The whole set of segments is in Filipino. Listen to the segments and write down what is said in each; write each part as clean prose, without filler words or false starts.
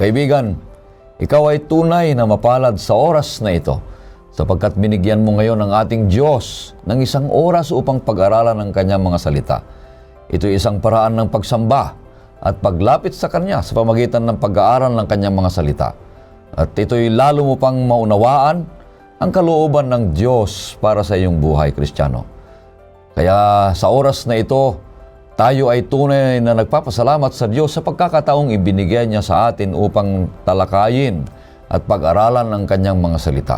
Kaibigan, ikaw ay tunay na mapalad sa oras na ito sapagkat binigyan mo ngayon ng ating Diyos ng isang oras upang pag-aralan ang Kanyang mga salita. Ito ay isang paraan ng pagsamba at paglapit sa Kanya sa pamagitan ng pag-aaral ng Kanyang mga salita. At ito'y lalo mo pang maunawaan ang kalooban ng Diyos para sa iyong buhay, Kristiyano. Kaya sa oras na ito, tayo ay tunay na nagpapasalamat sa Diyos sa pagkakataong ibinigay niya sa atin upang talakayin at pag-aralan ang Kanyang mga salita.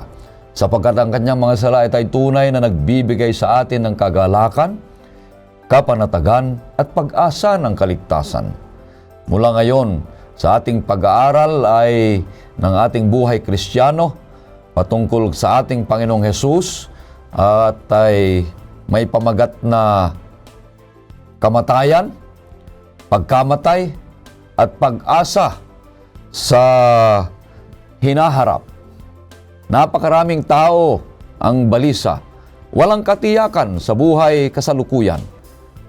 Sapagkat ang Kanyang mga salita ay tunay na nagbibigay sa atin ng kagalakan, kapanatagan at pag-asa ng kaligtasan. Mula ngayon, sa ating pag-aaral ay ng ating buhay Kristiyano patungkol sa ating Panginoong Hesus at ay may pamagat na kamatayan, pagkamatay at pag-asa sa hinaharap. Napakaraming tao ang balisa, walang katiyakan sa buhay kasalukuyan.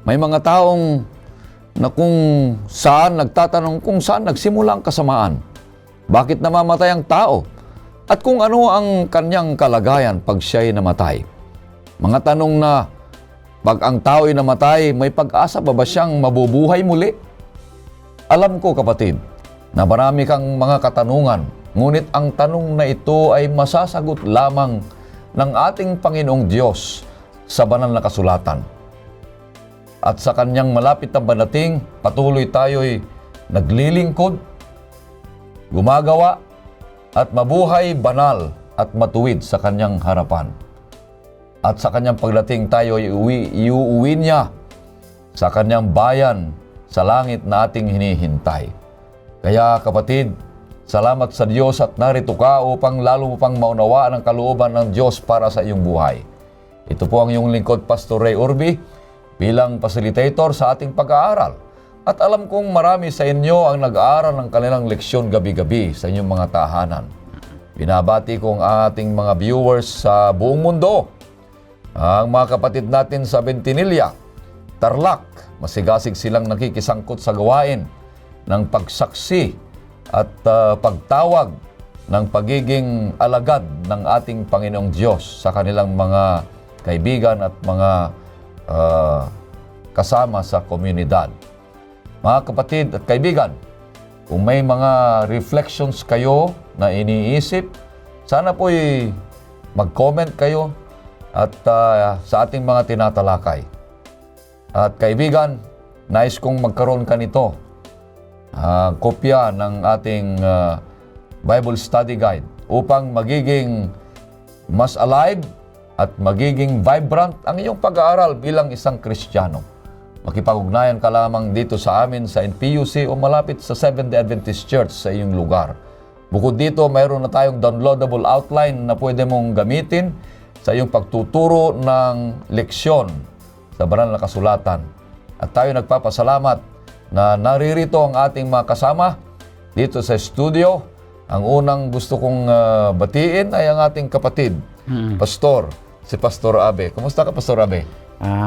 May mga taong na kung saan nagtatanong kung saan nagsimula ang kasamaan. Bakit namamatay ang tao? At kung ano ang kanyang kalagayan pag siya'y namatay. Mga tanong na, pag ang tao'y namatay, may pag-asa ba siyang mabubuhay muli? Alam ko, kapatid, na marami kang mga katanungan, ngunit ang tanong na ito ay masasagot lamang ng ating Panginoong Diyos sa banal na kasulatan. At sa Kanyang malapit na bandating, patuloy tayo'y naglilingkod, gumagawa, at mabuhay banal at matuwid sa Kanyang harapan. At sa Kanyang pagdating tayo ay iuuwi niya sa Kanyang bayan sa langit na ating hinihintay. Kaya kapatid, salamat sa Diyos at narito ka upang lalo mo pang maunawaan ang kalooban ng Diyos para sa iyong buhay. Ito po ang iyong lingkod, Pastor Ray Urbi, bilang facilitator sa ating pag-aaral. At alam kong marami sa inyo ang nag-aaral ng kanilang leksyon gabi-gabi sa inyong mga tahanan. Binabati ko ang ating mga viewers sa buong mundo. Ang mga kapatid natin sa Bentinilla, Tarlac, masigasig silang nakikisangkot sa gawain ng pagsaksi at pagtawag ng pagiging alagad ng ating Panginoong Diyos sa kanilang mga kaibigan at mga kasama sa komunidad. Mga kapatid at kaibigan, kung may mga reflections kayo na iniisip, sana po'y mag-comment kayo at sa ating mga tinatalakay. At kaibigan, nais kong magkaroon ka nito. Kopya ng ating Bible Study Guide upang magiging mas alive at magiging vibrant ang iyong pag-aaral bilang isang Kristiyano. Makipag-ugnayan ka lamang dito sa amin sa NPUC o malapit sa Seventh-day Adventist Church sa iyong lugar. Bukod dito, mayroon na tayong downloadable outline na pwede mong gamitin sa iyong pagtuturo ng leksyon sa banal na kasulatan. At tayo nagpapasalamat na naririto ang ating mga kasama dito sa studio. Ang unang gusto kong batiin ay ang ating kapatid, Pastor, si Pastor Abe. Kumusta ka, Pastor Abe?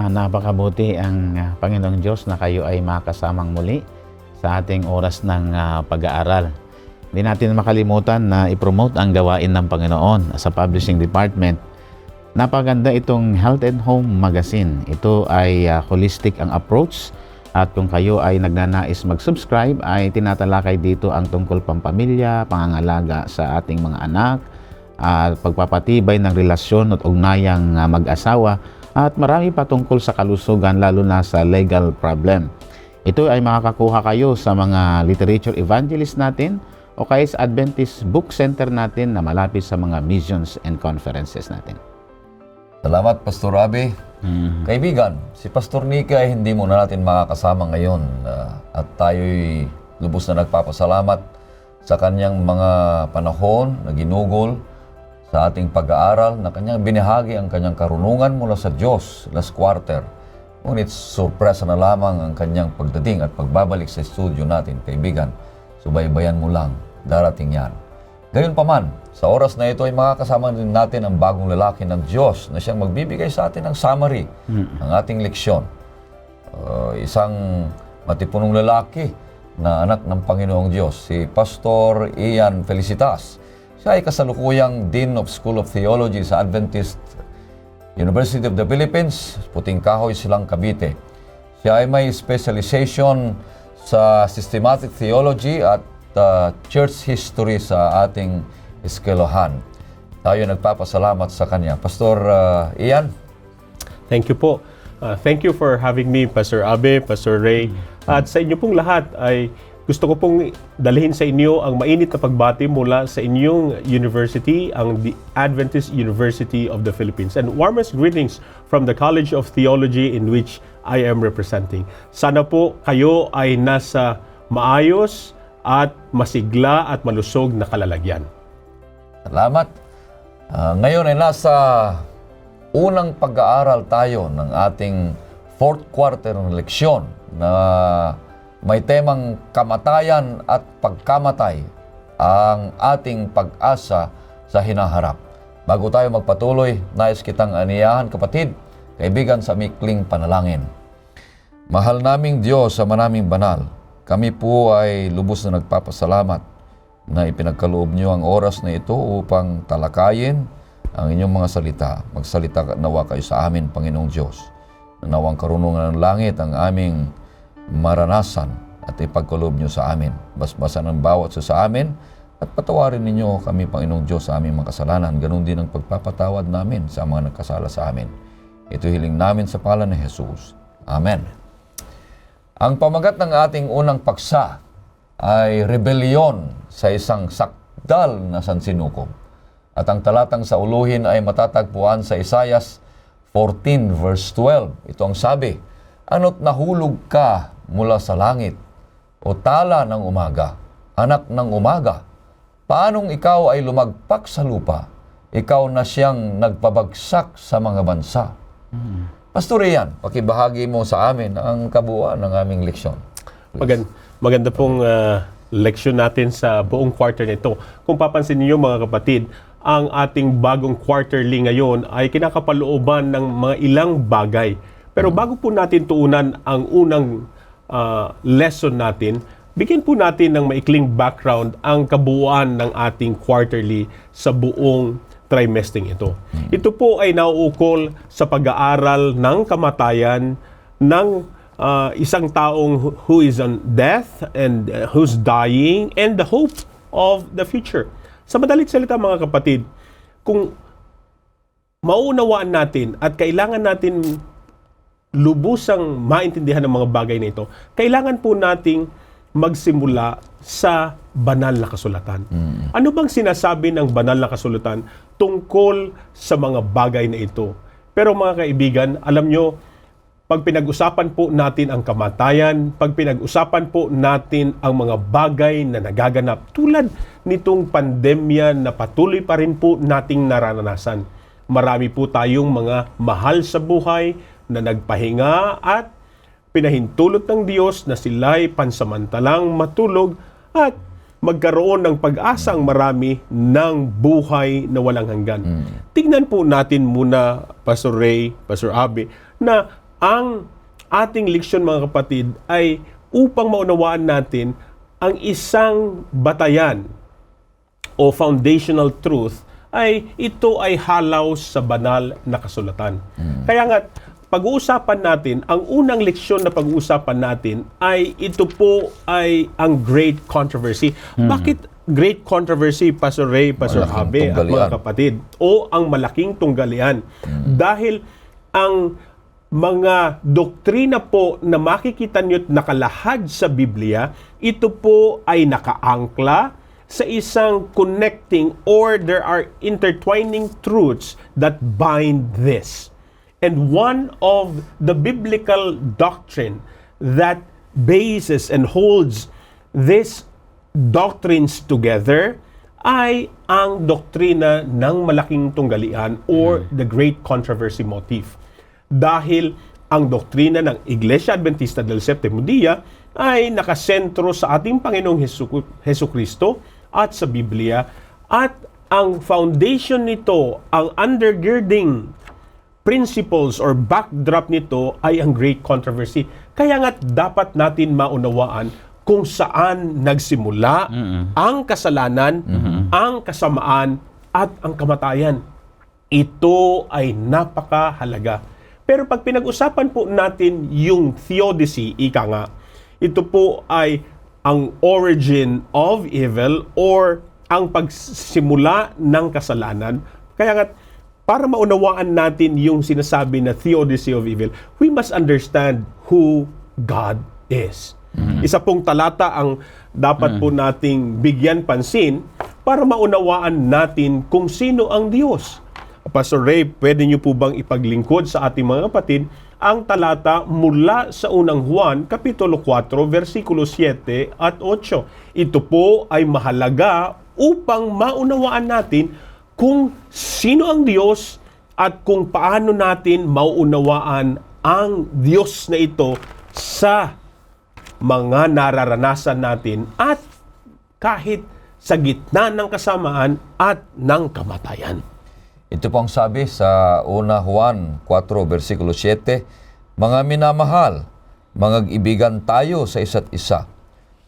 Napakabuti ang Panginoong Diyos na kayo ay makasamang muli sa ating oras ng pag-aaral. Hindi natin makalimutan na i-promote ang gawain ng Panginoon sa publishing department. Napaganda itong Health and Home Magazine. Ito ay holistic ang approach at kung kayo ay nagnanais mag-subscribe ay tinatalakay dito ang tungkol pampamilya, pangangalaga sa ating mga anak, pagpapatibay ng relasyon at ugnayang mag-asawa at marami pa tungkol sa kalusugan lalo na sa legal problem. Ito ay makakakuha kayo sa mga literature evangelist natin o kaya sa Adventist Book Center natin na malapit sa mga missions and conferences natin. Salamat, Pastor Abe. Kaibigan, si Pastor Nika ay hindi muna natin makakasama ngayon at tayo'y lubos na nagpapasalamat sa kanyang mga panahon na ginugol sa ating pag-aaral na kanyang binahagi ang kanyang karunungan mula sa Diyos last quarter. Ngunit sorpresa na lamang ang kanyang pagdating at pagbabalik sa studio natin, kaibigan. Subaybayan mo lang, darating yan. Gayunpaman, sa oras na ito ay makakasama din natin ang bagong lalaki ng Diyos na siyang magbibigay sa atin ng summary ng ating leksyon. Isang matipunong lalaki na anak ng Panginoong Diyos, si Pastor Ian Felicitas. Siya ay kasalukuyang Dean of School of Theology sa Adventist University of the Philippines, Puting Kahoy, Silang, Cavite. Siya ay may specialization sa systematic theology at church history sa ating eskwelahan. Tayo nagpapasalamat sa kanya. Pastor Ian. Thank you po. Thank you for having me, Pastor Abe, Pastor Ray. At sa inyo pong lahat ay gusto ko pong dalhin sa inyo ang mainit na pagbati mula sa inyong university, ang the Adventist University of the Philippines. And warmest greetings from the College of Theology in which I am representing. Sana po kayo ay nasa maayos at masigla at malusog na kalalagyan. Salamat. Ngayon ay nasa unang pag-aaral tayo ng ating fourth quarter ng leksyon na may temang kamatayan at pagkamatay, ang ating pag-asa sa hinaharap. Bago tayo magpatuloy, nais kitang aniyahan, kapatid, kaibigan, sa mikling panalangin. Mahal naming Diyos sa manaming banal, kami po ay lubos na nagpapasalamat na ipinagkaloob niyo ang oras na ito upang talakayin ang inyong mga salita. Magsalita nawa kayo sa amin, Panginoong Diyos. Nawang karunungan ng langit ang aming maranasan at ipagkaloob niyo sa amin. Basbasan ang bawat sa amin at patawarin ninyo kami, Panginoong Diyos, sa aming mga kasalanan. Ganun din ang pagpapatawad namin sa mga nagkasala sa amin. Ito hiling namin sa pangalan ni Jesus. Amen. Ang pamagat ng ating unang paksa ay rebellion sa isang sakdal na sansinukob. At ang talatang sa uluhin ay matatagpuan sa Isaias 14 verse 12. Ito ang sabi, "Ano't nahulog ka mula sa langit, o tala ng umaga, anak ng umaga, paanong ikaw ay lumagpak sa lupa, ikaw na siyang nagpabagsak sa mga bansa." Pastor Ian, pakibahagi mo sa amin ang kabuuan ng aming leksyon. Maganda pong leksyon natin sa buong quarter nito. Kung papansin niyo mga kapatid, ang ating bagong quarterly ngayon ay kinakapalooban ng mga ilang bagay. Pero bago po natin tuunan ang unang lesson natin, bigyan po natin ng maikling background ang kabuuan ng ating quarterly sa buong trimestering ito. Ito po ay nauukol sa pag-aaral ng kamatayan ng isang taong who is on death and who's dying and the hope of the future. Sa madalit salita mga kapatid, kung maunawaan natin at kailangan natin lubusang maintindihan ng mga bagay na ito, kailangan po nating magsimula sa banal na kasulatan. Ano bang sinasabi ng banal na kasulatan tungkol sa mga bagay na ito? Pero mga kaibigan, alam nyo, pag pinag-usapan po natin ang kamatayan, pag pinag-usapan po natin ang mga bagay na nagaganap, tulad nitong pandemya na patuloy pa rin po nating naranasan. Marami po tayong mga mahal sa buhay na nagpahinga at pinahintulot ng Diyos na sila'y pansamantalang matulog at magkaroon ng pag-asang marami ng buhay na walang hanggan. Tignan po natin muna, Pastor Ray, Pastor Abe, na ang ating leksyon mga kapatid ay upang maunawaan natin ang isang batayan o foundational truth ay ito ay halaw sa banal na kasulatan. Kaya nga, pag-uusapan natin, ang unang leksyon na pag-uusapan natin ay ito po ay ang great controversy. Bakit great controversy, Pastor Ray, Pastor Abe, at mga kapatid? O ang malaking tunggalian? Dahil ang mga doktrina po na makikita nyo't nakalahad sa Biblia, ito po ay nakaangkla sa isang connecting or there are intertwining truths that bind this. And one of the biblical doctrine that bases and holds these doctrines together ay ang doktrina ng malaking tunggalian or the great controversy motif. Dahil ang doktrina ng Iglesia Adventista del Séptimo Día ay nakasentro sa ating Panginoong Hesukristo at sa Biblia, at ang foundation nito, ang undergirding principles or backdrop nito ay ang great controversy. Kaya nga dapat natin maunawaan kung saan nagsimula ang kasalanan, ang kasamaan, at ang kamatayan. Ito ay napakahalaga. Pero pag pinag-usapan po natin yung theodicy, ika nga, ito po ay ang origin of evil or ang pagsimula ng kasalanan. Kaya nga, para maunawaan natin yung sinasabi na theodicy of evil, we must understand who God is. Isa pong talata ang dapat po nating bigyan pansin para maunawaan natin kung sino ang Diyos. Pastor Ray, pwede niyo po bang ipaglingkod sa ating mga kapatid ang talata mula sa unang Juan, Kapitulo 4, versikulo 7 at 8. Ito po ay mahalaga upang maunawaan natin kung sino ang Diyos at kung paano natin mauunawaan ang Diyos na ito sa mga nararanasan natin at kahit sa gitna ng kasamaan at ng kamatayan. Ito pong sabi sa una Juan 4, versikulo 7, Mga minamahal, magaibigan tayo sa isa't isa,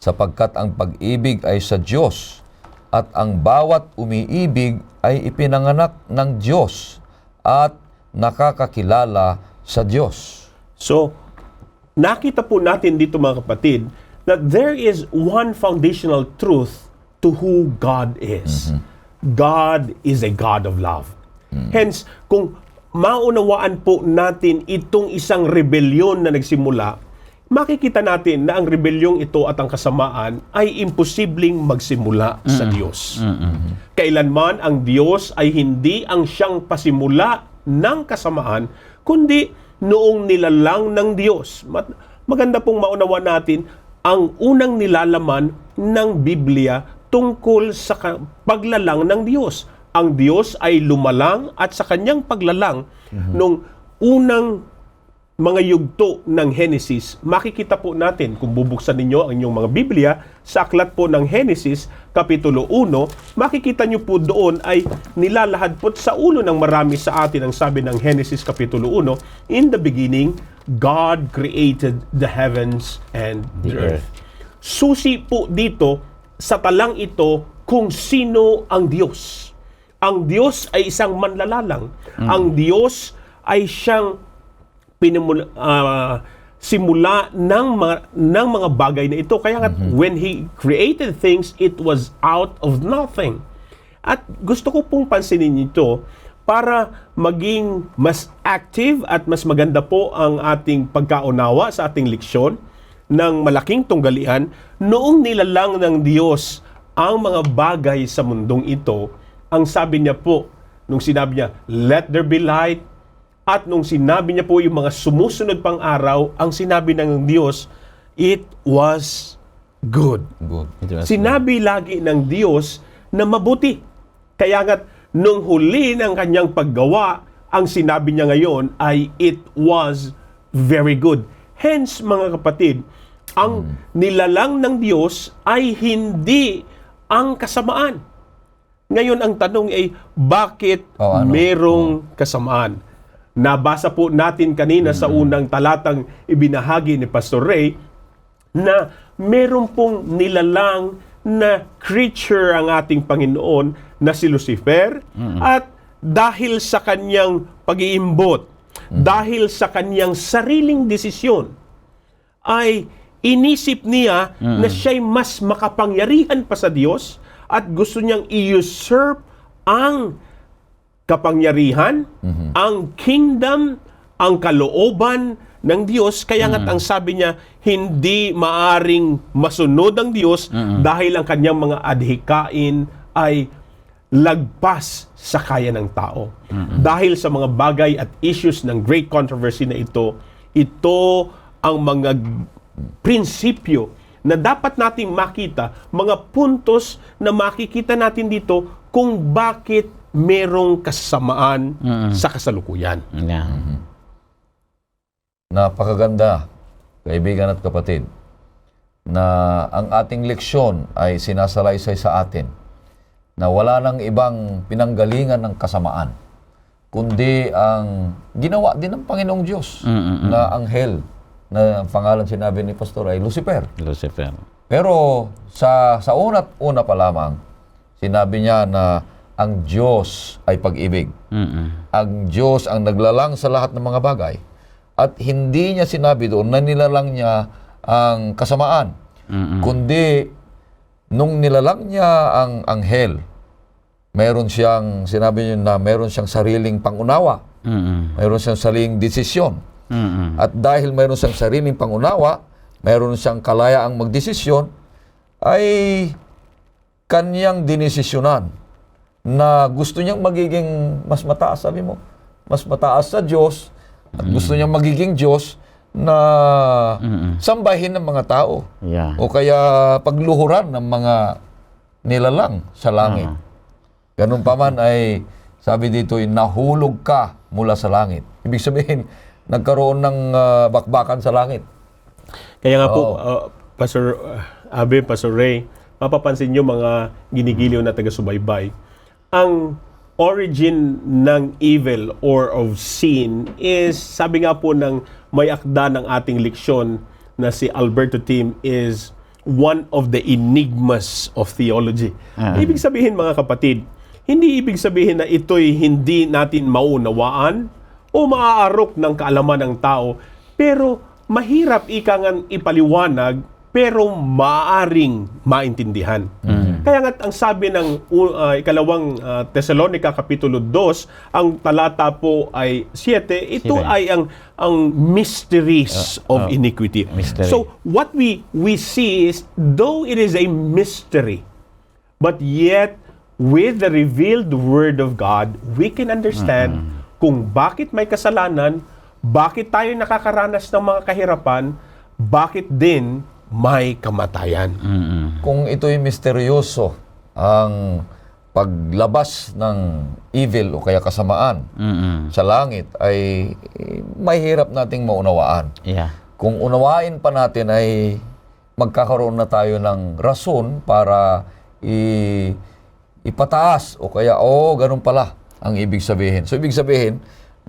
sapagkat ang pag-ibig ay sa Diyos, at ang bawat umiibig ay ipinanganak ng Diyos at nakakakilala sa Diyos. So, nakita po natin dito mga kapatid that there is one foundational truth to who God is. God is a God of love. Hence, kung maunawaan po natin itong isang rebelyon na nagsimula, makikita natin na ang rebelyong ito at ang kasamaan ay imposibleng magsimula sa Diyos. Kailanman ang Diyos ay hindi ang siyang pasimula ng kasamaan, kundi noong nilalang ng Diyos. Maganda pong maunawa natin ang unang nilalaman ng Biblia tungkol sa paglalang ng Diyos. Ang Diyos ay lumalang at sa kanyang paglalang nung unang mga yugto ng Genesis, makikita po natin kung bubuksan ninyo ang inyong mga Biblia sa aklat po ng Genesis, Kapitulo 1, makikita nyo po doon ay nilalahad po sa ulo ng marami sa atin ang sabi ng Genesis Kapitulo 1, In the beginning, God created the heavens and the earth. Susi po dito sa talang ito kung sino ang Diyos. Ang Diyos ay isang manlalalang. Ang Diyos ay siyang simula ng mga bagay na ito. Kaya nga, when He created things, it was out of nothing. At gusto ko pong pansinin ito para maging mas active at mas maganda po ang ating pagkaunawa sa ating leksyon ng malaking tunggalian. Noong nilalang ng Diyos ang mga bagay sa mundong ito, ang sabi niya po, nung sinabi niya, let there be light, at nung sinabi niya po yung mga sumusunod pang araw, ang sinabi ng Diyos, it was good. Sinabi lagi ng Diyos na mabuti. Kaya nga, nung huli ng kanyang paggawa, ang sinabi niya ngayon ay it was very good. Hence, mga kapatid, ang nilalang ng Diyos ay hindi ang kasamaan. Ngayon, ang tanong ay, bakit merong kasamaan? Nabasa po natin kanina sa unang talatang ibinahagi ni Pastor Ray na meron pong nilalang na creature ang ating Panginoon na si Lucifer at dahil sa kanyang pag-iimbot, dahil sa kanyang sariling desisyon, ay inisip niya na siya'y mas makapangyarihan pa sa Diyos at gusto niyang i-usurp ang kapangyarihan, ang kingdom, ang kalooban ng Diyos. Kaya nga't ang sabi niya, hindi maaring masunod ang Diyos dahil ang kanyang mga adhikain ay lagpas sa kaya ng tao. Dahil sa mga bagay at issues ng great controversy na ito ang mga prinsipyo na dapat nating makita, mga puntos na makikita natin dito kung bakit merong kasamaan sa kasalukuyan. Napakaganda, kaibigan at kapatid, na ang ating leksyon ay sinasalaysay sa atin na wala nang ibang pinanggalingan ng kasamaan, kundi ang ginawa din ng Panginoong Diyos na anghel, na pangalan sinabi ni Pastor ay Lucifer. Pero sa una pa lamang, sinabi niya na ang Diyos ay pag-ibig. Ang Diyos ang naglalang sa lahat ng mga bagay. At hindi niya sinabi doon na nilalang niya ang kasamaan. Kundi, nung nilalang niya ang anghel, sinabi niya na meron siyang sariling pangunawa. Meron siyang sariling desisyon. At dahil meron siyang sariling pangunawa, meron siyang kalayaang magdesisyon, ay kanyang dinesisyonan na gusto niyang magiging mas mataas, sabi mo, mas mataas sa Diyos, at gusto niyang magiging Diyos na sambahin ng mga tao. Yeah. O kaya pagluhuran ng mga nilalang sa langit. Ganun pa man ay, sabi dito, nahulog ka mula sa langit. Ibig sabihin, nagkaroon ng bakbakan sa langit. Kaya nga po, Pastor Abe, Pastor Ray, mapapansin nyo mga ginigiliw na taga-subaybay, ang origin ng evil or of sin is, sabi nga po ng may akda ng ating leksyon na si Alberto Tim, is one of the enigmas of theology. Ibig sabihin mga kapatid, hindi ibig sabihin na ito'y hindi natin maunawaan o maaarok ng kaalaman ng tao, pero mahirap ikangan ipaliwanag, pero maaaring maintindihan. Kaya nga ang sabi ng ikalawang Thessalonica Kapitulo 2, ang talata po ay 7, ito ay ang mysteries of iniquity. Mystery. So what we see is, though it is a mystery, but yet with the revealed Word of God, we can understand kung bakit may kasalanan, bakit tayo nakakaranas ng mga kahirapan, bakit din may kamatayan. Kung ito'y misteryoso, ang paglabas ng evil o kaya kasamaan sa langit ay mahirap nating maunawaan. Yeah. Kung unawain pa natin ay magkakaroon na tayo ng rason para ipataas o kaya, ganun pala ang ibig sabihin. So, ibig sabihin,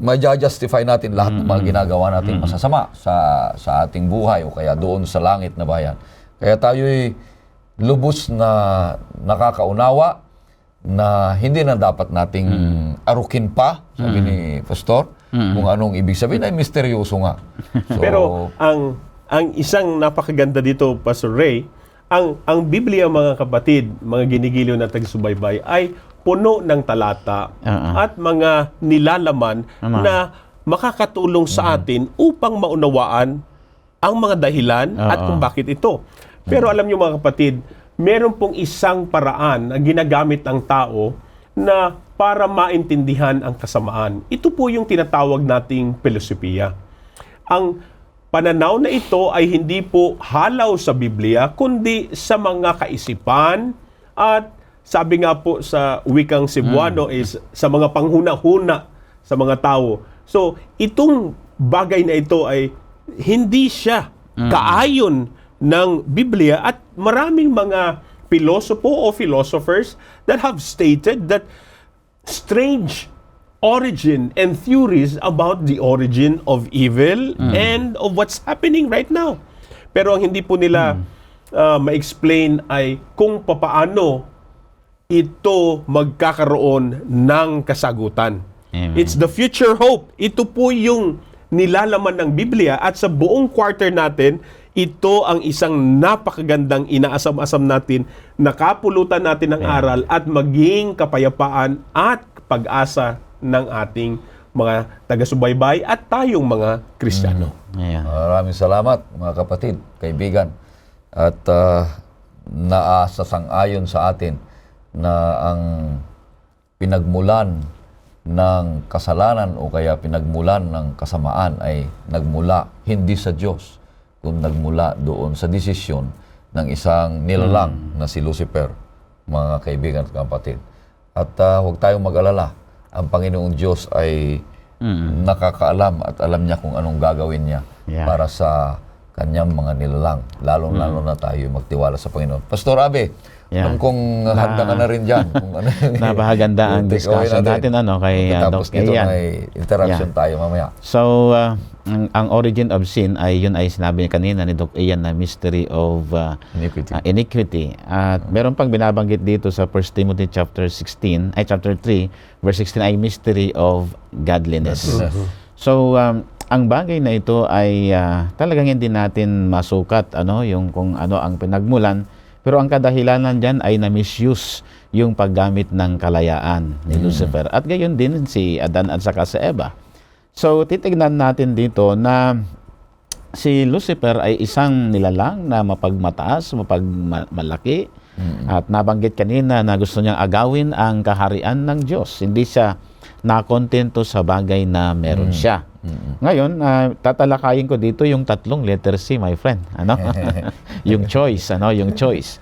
ma-justify natin lahat ng mga ginagawa natin masasama sa ating buhay o kaya doon sa langit na bayan. Kaya tayo'y lubos na nakakaunawa na hindi na dapat nating arukin pa, sabi ni Pastor, kung anong ibig sabihin ay misteryoso nga. So, Pero ang isang napakaganda dito, Pastor Ray, ang Biblia, mga kapatid, mga ginigiliw na taga-subaybay, ay puno ng talata at mga nilalaman na makakatulong sa atin upang maunawaan ang mga dahilan at kung bakit ito. Pero alam niyo mga kapatid, meron pong isang paraan na ginagamit ang tao na para maintindihan ang kasamaan. Ito po yung tinatawag nating filosofiya. Ang pananaw na ito ay hindi po halaw sa Biblia, kundi sa mga kaisipan at sabi nga po sa wikang Cebuano is sa mga panghuna-huna sa mga tao. So, itong bagay na ito ay hindi siya kaayon ng Biblia at maraming mga pilosopo o philosophers that have stated that strange origin and theories about the origin of evil and of what's happening right now. Pero ang hindi po nila ma-explain ay kung papaano ito magkakaroon ng kasagutan. Amen. It's the future hope. Ito po yung nilalaman ng Biblia at sa buong quarter natin, ito ang isang napakagandang inaasam-asam natin, nakapulutan natin ng aral at maging kapayapaan at pag-asa ng ating mga taga-subaybay at tayong mga Kristiyano. Ayan. maraming salamat mga kapatid, kaibigan. At naasasang-ayon sa atin na ang pinagmulan ng kasalanan o kaya pinagmulan ng kasamaan ay nagmula hindi sa Diyos, kung nagmula doon sa desisyon ng isang nilalang na si Lucifer, mga kaibigan at kapatid. At huwag tayong mag-alala, ang Panginoong Diyos ay nakakaalam at alam niya kung anong gagawin niya para sa kanyang mga nilalang. Lalong-lalo na tayo magtiwala sa Panginoon. Pastor Abe, alam kong handa ka na rin dyan. Kung ano Napakaganda ang discussion natin kay tapos Doc dito Ian. may interaction tayo mamaya. So, ang origin of sin ay yun ay sinabi niya kanina ni Doc Ian na mystery of iniquity. At meron pang binabanggit dito sa 1 Timothy chapter 3 verse 16 ay mystery of godliness. So ang bagay na ito ay talagang hindi natin masukat yung kung ano ang pinagmulan, pero ang kadahilanan diyan ay na-misuse yung paggamit ng kalayaan ni Lucifer. At gayon din si Adan at saka si Eva. So, titignan natin dito na si Lucifer ay isang nilalang na mapagmataas, mapagmalaki. At nabanggit kanina na gusto niyang agawin ang kaharian ng Diyos. Hindi siya nakontento sa bagay na meron siya. Ngayon, tatalakayin ko dito yung 3 letter C, my friend. Yung choice, yung choice.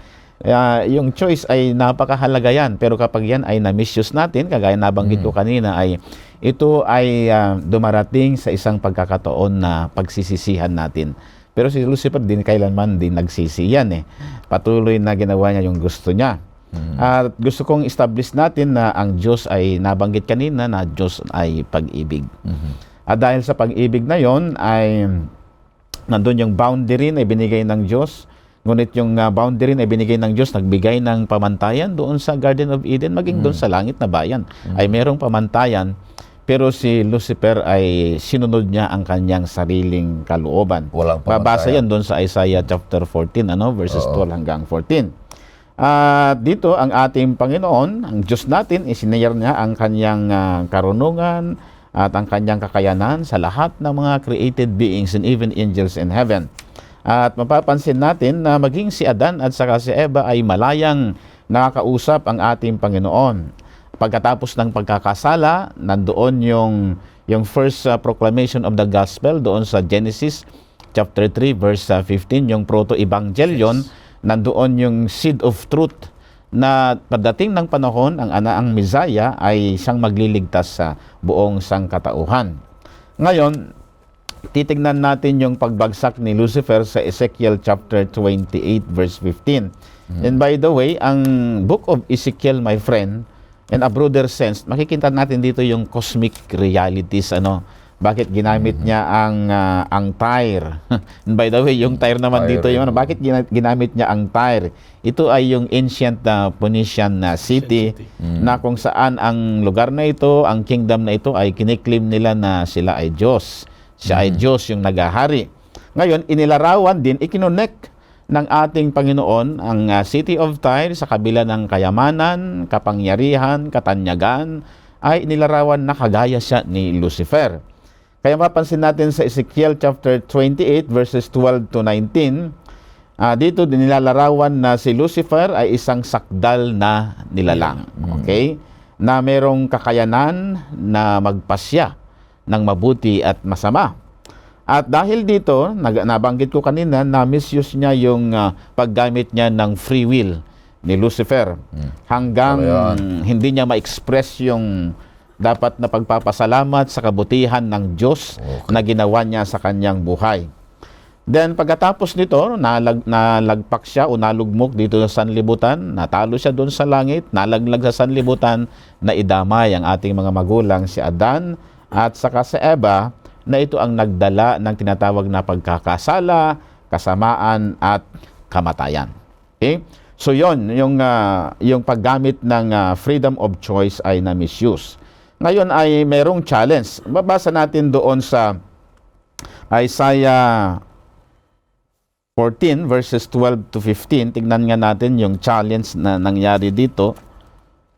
Yung choice ay napakahalaga yan, pero kapag yan ay na-misuse natin, kagaya nabanggit ko kanina, ay ito ay dumarating sa isang pagkakataon na pagsisisihan natin. Pero si Lucifer din kailanman din nagsisiyan Patuloy na ginawa niya yung gusto niya. At gusto kong establish natin na ang Diyos ay nabanggit kanina na Diyos ay pag-ibig. At dahil sa pag-ibig na yon ay nandun yung boundary na ibinigay ng Diyos. Ngunit yung boundary na ibinigay ng Diyos, nagbigay ng pamantayan doon sa Garden of Eden, maging doon sa langit na bayan. Ay merong pamantayan, pero si Lucifer ay sinunod niya ang kanyang sariling kalooban. Walang pamantayan. Babasa yan doon sa Isaiah chapter 14, verses 12 hanggang 14. Dito ang ating Panginoon, ang Diyos natin, isinayar niya ang kanyang karunungan at ang kanyang kakayanan sa lahat ng mga created beings and even angels in heaven. At mapapansin natin na maging si Adan at saka si Eva ay malayang nakakausap ang ating Panginoon. Pagkatapos ng pagkakasala, nandoon yung first proclamation of the gospel doon sa Genesis chapter 3 verse 15, yung proto-evangelion. Nandoon yung seed of truth na pagdating ng panahon, ang Messiah ay siyang magliligtas sa buong sangkatauhan. Ngayon, titignan natin yung pagbagsak ni Lucifer sa Ezekiel chapter 28 verse 15. And by the way, ang book of Ezekiel, my friend, in a broader sense, makikita natin dito yung cosmic realities, bakit ginamit niya ang Tyre. And by the way, yung Tyre naman dito, bakit ginamit niya ang Tyre? Ito ay yung ancient Phoenician city na kung saan ang lugar na ito, ang kingdom na ito ay kiniklaim nila na sila ay Diyos. Siya ay Diyos yung nagahari. Ngayon, inilarawan din, ikinonect ng ating Panginoon ang city of Tyre sa kabila ng kayamanan, kapangyarihan, katanyagan, ay inilarawan na kagaya siya ni Lucifer. Kaya mapansin natin sa Ezekiel chapter 28 verses 12 to 19, dito din nilalarawan na si Lucifer ay isang sakdal na nilalang. Okay? Na merong kakayanan na magpasya ng mabuti at masama. At dahil dito, nabanggit ko kanina, na misuse niya yung paggamit niya ng free will ni Lucifer hanggang hindi niya ma-express yung dapat na pagpapasalamat sa kabutihan ng Diyos na ginawa niya sa kanyang buhay. Then pagkatapos nito, nalagpak siya o nalugmok dito sa sanlibutan, natalo siya doon sa langit, nalaglag sa sanlibutan, na idamay ang ating mga magulang si Adan at saka si Eva, na ito ang nagdala ng tinatawag na pagkakasala, kasamaan at kamatayan. Okay? So yon, yung paggamit ng freedom of choice ay na-misuse. Ngayon ay merong challenge. Babasa natin doon sa Isaiah 14 verses 12 to 15. Tignan nga natin yung challenge na nangyari dito.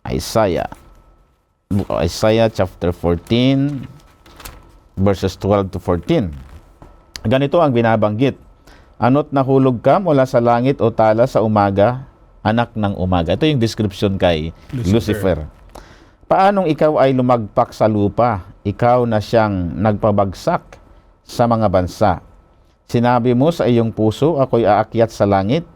Isaiah chapter 14 verses 12 to 14. Ganito ang binabanggit. Ano't nahulog ka mula sa langit o tala sa umaga, anak ng umaga. Ito yung description kay Lucifer. Paanong ikaw ay lumagpak sa lupa, ikaw na siyang nagpabagsak sa mga bansa. Sinabi mo sa iyong puso, ako'y aakyat sa langit.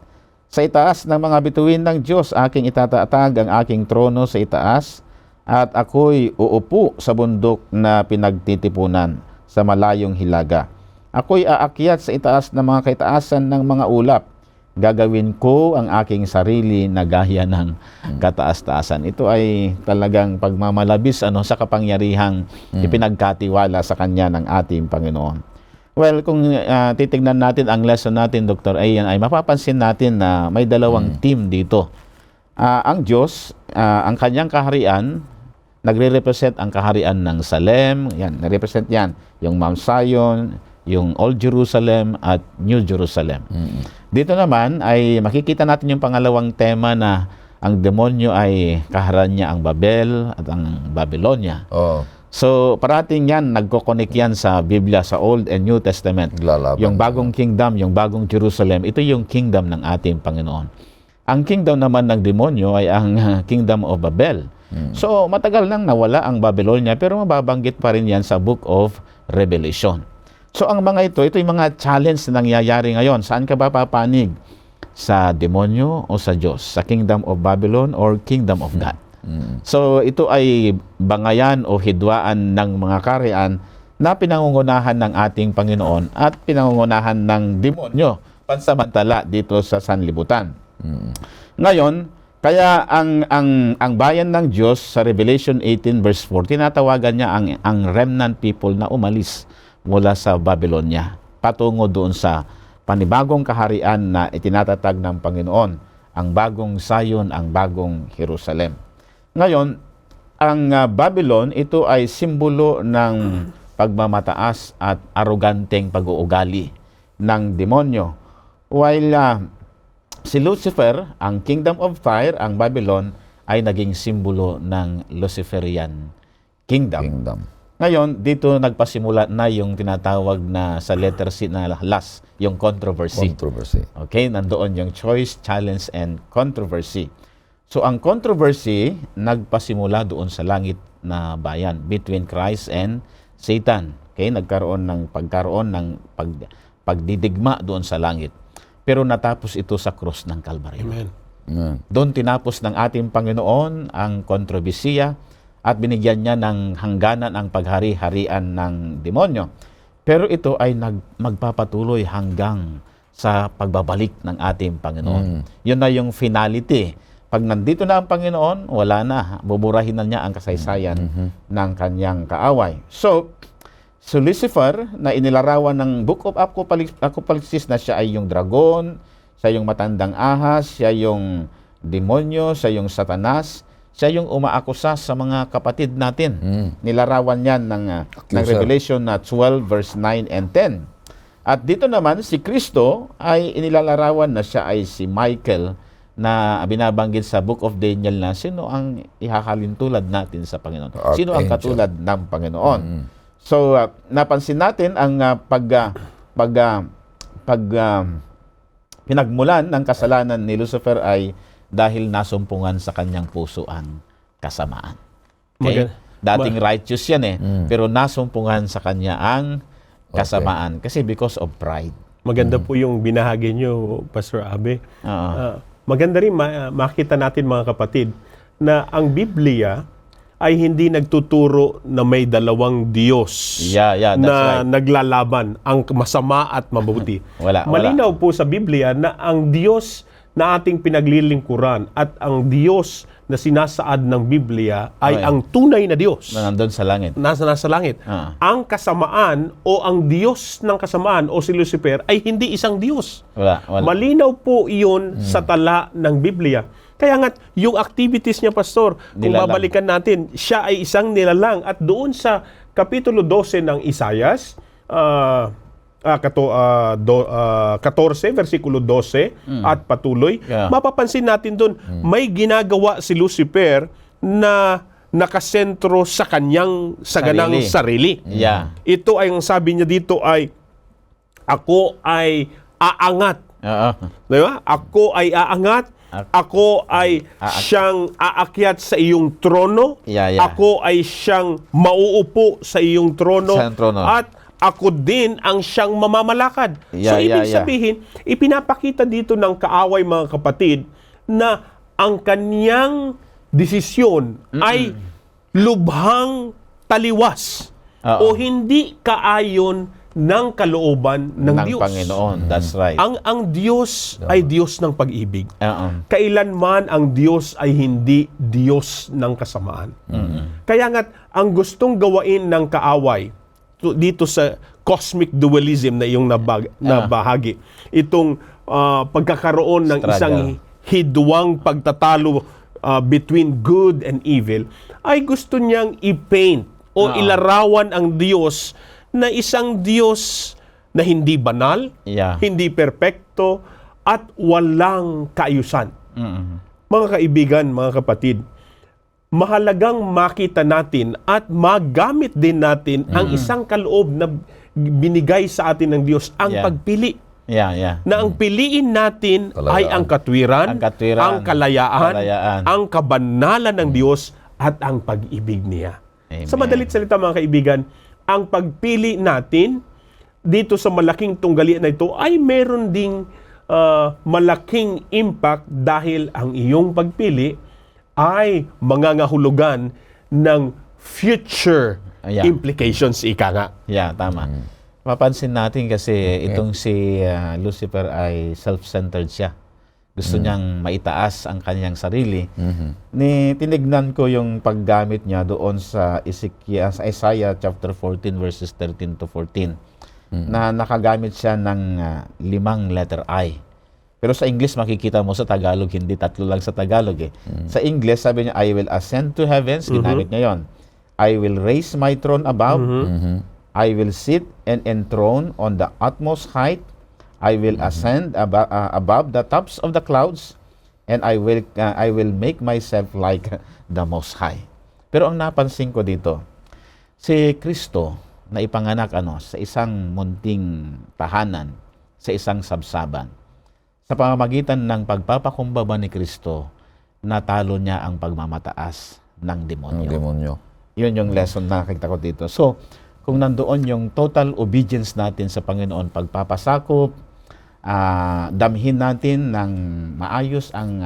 Sa itaas ng mga bituin ng Diyos, aking itatatag ang aking trono sa itaas, at ako'y uupo sa bundok na pinagtitipunan sa malayong hilaga. Ako'y aakyat sa itaas ng mga kaitaasan ng mga ulap. Gagawin ko ang aking sarili na gaya ng kataas-taasan. Ito ay talagang pagmamalabis sa kapangyarihang ipinagkatiwala sa kanya ng ating Panginoon. Well, kung titignan natin ang lesson natin, Dr. Ian, ay mapapansin natin na may dalawang team dito. Ang Diyos, ang kanyang kaharian, nagre-represent ang kaharian ng Salem, yan, nare-represent yan, yung Mount Zion, yung Old Jerusalem at New Jerusalem. Dito naman ay makikita natin yung pangalawang tema na ang demonyo ay kaharian niya ang Babel at ang Babylonia. Oh, So, parating yan, nagko-connect yan sa Biblia, sa Old and New Testament. Naglalaban. Yung bagong kingdom, yung bagong Jerusalem, ito yung kingdom ng ating Panginoon. Ang kingdom naman ng demonyo ay ang kingdom of Babel. So, matagal nang nawala ang Babylonia, pero mababanggit pa rin yan sa Book of Revelation. So, ang mga ito yung mga challenge na nangyayari ngayon. Saan ka ba papanig? Sa demonyo o sa Diyos? Sa kingdom of Babylon or kingdom of God? So ito ay bangayan o hidwaan ng mga kaharian na pinangungunahan ng ating Panginoon at pinangungunahan ng demonyo pansamantala dito sa sanlibutan. Ngayon, kaya ang bayan ng Diyos sa Revelation 18 verse 4, tinatawagan niya ang remnant people na umalis mula sa Babylonia patungo doon sa panibagong kaharian na itinatatag ng Panginoon, ang bagong Zion, ang bagong Jerusalem. Ngayon, ang Babylon, ito ay simbolo ng pagmamataas at aroganteng pag-uugali ng demonyo. While si Lucifer, ang kingdom of fire, ang Babylon, ay naging simbolo ng Luciferian kingdom. Ngayon, dito nagpasimula na yung tinatawag na sa letter C na last, yung controversy. Okay, nandoon yung choice, challenge, and controversy. So, ang controversy, nagpasimula doon sa langit na bayan between Christ and Satan. Okay, nagkaroon ng pagdidigma doon sa langit. Pero natapos ito sa krus ng Kalbaryo. Amen. Doon tinapos ng ating Panginoon ang kontrobersiya at binigyan niya ng hangganan ang paghari-harian ng demonyo. Pero ito ay magpapatuloy hanggang sa pagbabalik ng ating Panginoon. Yun na yung finality. Pag nandito na ang Panginoon, wala na. Buburahin na niya ang kasaysayan ng kanyang kaaway. So Lucifer, na inilarawan ng Book of Apocalypse na siya ay yung dragon, siya yung matandang ahas, siya yung demonyo, siya yung satanas, siya yung umaakusa sa mga kapatid natin. Nilarawan yan ng Revelation 12 verse 9 and 10. At dito naman, si Kristo ay inilalarawan na siya ay si Michael, na binabanggit sa Book of Daniel na sino ang ihahalin tulad natin sa Panginoon. Sino ang katulad ng Panginoon. So, napansin natin ang pinagmulan ng kasalanan ni Lucifer ay dahil nasumpungan sa kanyang puso ang kasamaan. Okay? Dating righteous yan pero nasumpungan sa kanya ang kasamaan. Kasi because of pride. Maganda po yung binahagi nyo, Pastor Abe. Maganda rin makita natin mga kapatid na ang Biblia ay hindi nagtuturo na may dalawang Diyos that's na right. naglalaban, ang masama at mabuti. Wala. Malinaw po sa Biblia na ang Diyos na ating pinaglilingkuran at ang Diyos na sinasaad ng Biblia ay ang tunay na Diyos. Na nandun sa langit. Nasa langit. Ang kasamaan o ang Diyos ng kasamaan o si Lucifer ay hindi isang Diyos. Wala. Malinaw po iyon sa tala ng Biblia. Kaya nga, yung activities niya, Pastor, kung Nilalang. babalikan natin, siya ay isang nilalang. At doon sa Kapitulo 12 ng Isayas, 14, versikulo 12 at patuloy, mapapansin natin doon, may ginagawa si Lucifer na nakasentro sa kanyang saganang sarili. Ito ay, ang sabi niya dito ay, ako ay aangat. Diba? Ako ay aangat. Ako ay siyang aakyat sa iyong trono. Ako ay siyang mauupo sa iyong trono. At ako din ang siyang mamamalakad. So, ibig sabihin, ipinapakita dito ng kaaway, mga kapatid, na ang kanyang desisyon ay lubhang taliwas o hindi kaayon ng kalooban ng Diyos. Panginoon. That's right. Ang Diyos ay Diyos ng pag-ibig. Kailanman ang Diyos ay hindi Diyos ng kasamaan. Kaya nga, ang gustong gawain ng kaaway, dito sa cosmic dualism na iyong nabahagi. Itong pagkakaroon ng Struggle. isang hidwang pagtatalo between good and evil, ay gusto niyang i-paint o ilarawan ang Diyos na isang Diyos na hindi banal, Yeah. hindi perpekto, at walang kaayusan. Mm-mm. Mga kaibigan, mga kapatid, mahalagang makita natin at magamit din natin ang isang kaloob na binigay sa atin ng Diyos, ang Yeah. pagpili. Yeah. Na ang piliin natin Kalayaan. ay ang katwiran, Ang katwiran, ang kalayaan, kalayaan. ang kabanalan ng Diyos at ang pag-ibig niya. Amen. Sa madalit salita, mga kaibigan, ang pagpili natin dito sa malaking tunggalian na ito ay meron ding malaking impact dahil ang iyong pagpili ay mangangahulugan ng future Yeah. implications, ika nga. Yeah, tama. Mapansin natin kasi itong si Lucifer ay self-centered siya. Gusto niyang maitaas ang kanyang sarili. Tinignan ko yung paggamit niya doon sa sa Isaiah chapter 14 verses 13 to 14 na nakagamit siya ng 5 letter I. Pero sa English makikita mo sa Tagalog, hindi 3 lang sa Tagalog eh. Sa English sabi niya, I will ascend to heavens, ginamit niya yon. I will raise my throne above. I will sit and enthroned on the utmost height. I will ascend above the tops of the clouds, and I will make myself like the Most High. Pero ang napansin ko dito, si Kristo na ipanganak sa isang munting tahanan, sa isang sabsaban. Sa pamamagitan ng pagpapakumbaba ni Kristo, natalo niya ang pagmamataas ng Ang demonyo. demonyo. Yun yung lesson na nakikita ko dito. So, kung nandoon yung total obedience natin sa Panginoon, pagpapasakop, damhin natin ng maayos ang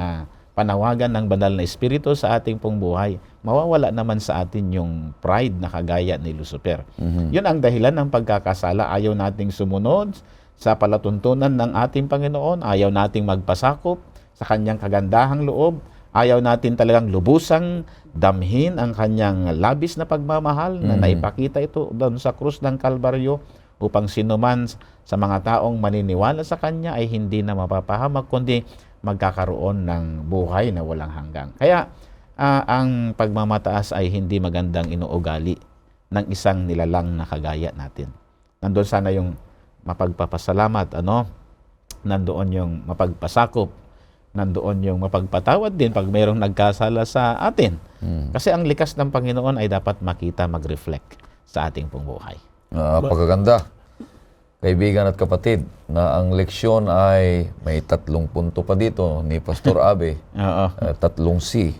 panawagan ng banal na Espiritu sa ating pong buhay, mawawala naman sa atin yung pride na kagaya ni Lucifer. Yun ang dahilan ng pagkakasala. Ayaw nating sumunod sa palatuntunan ng ating Panginoon. Ayaw nating magpasakop sa kanyang kagandahang loob. Ayaw natin talagang lubusang damhin ang kanyang labis na pagmamahal na naipakita ito doon sa krus ng Kalbaryo upang sinuman sa mga taong maniniwala sa kanya ay hindi na mapapahamak kundi magkakaroon ng buhay na walang hanggang. Kaya ang pagmamataas ay hindi magandang inuugali ng isang nilalang na kagaya natin. Nandoon sana yung mapagpapasalamat, nandoon yung mapagpasakop, nandoon yung mapagpatawad din pag mayroong nagkasala sa atin. Kasi ang likas ng Panginoon ay dapat makita, mag-reflect sa ating pong buhay. Pagkaganda. Kaibigan at kapatid, na ang leksyon ay may 3 punto pa dito ni Pastor Abe. Oo. 3 C.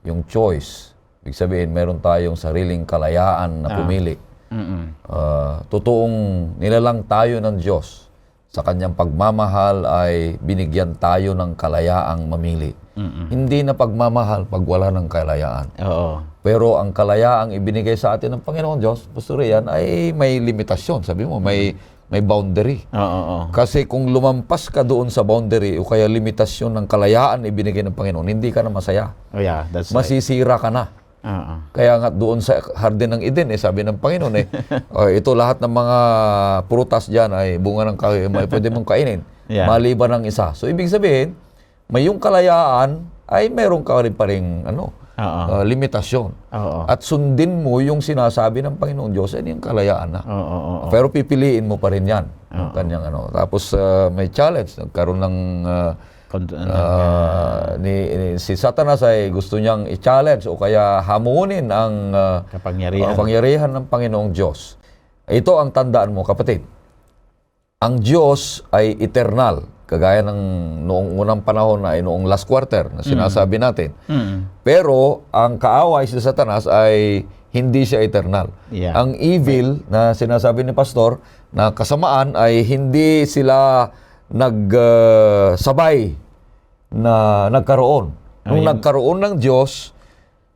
Yung choice. Ibig sabihin, meron tayong sariling kalayaan na pumili. Totoong nilalang tayo ng Diyos. Sa kanyang pagmamahal ay binigyan tayo ng kalayaang mamili. Hindi na pagmamahal pag wala ng kalayaan. Oo. Pero ang kalayaang ibinigay sa atin ng Panginoon Diyos, Pastor Rian, ay may limitasyon. Sabi mo, may boundary. Oo. Kasi kung lumampas ka doon sa boundary o kaya limitasyon ng kalayaan na ibinigay ng Panginoon, hindi ka na masaya. Oh yeah, that's right. Masisira ka na. Oo. Kaya nga doon sa Hardin ng Eden, sabi ng Panginoon, ito lahat ng mga prutas dyan ay bunga ng pwede mong kainin. Yeah. Maliban ng isa. So, ibig sabihin, may yung kalayaan ay meron ka rin pa rin, limitasyon. Oo. At sundin mo yung sinasabi ng Panginoon Diyos, yung kalayaan na. Oo. Pero pipiliin mo pa rin yan. Yung kanyang Tapos may challenge. Nagkaroon ng si Satanas ay gusto niyang i-challenge o kaya hamunin ang kapangyarihan ng Panginoong Diyos. Ito ang tandaan mo, kapatid. Ang Diyos ay eternal. Kagaya ng noong unang panahon na ay noong last quarter na sinasabi natin. Pero ang kaaway si Satanas ay hindi siya eternal. Yeah. Ang evil na sinasabi ni Pastor na kasamaan ay hindi sila nagsabay na nagkaroon. Nung nagkaroon ng Diyos,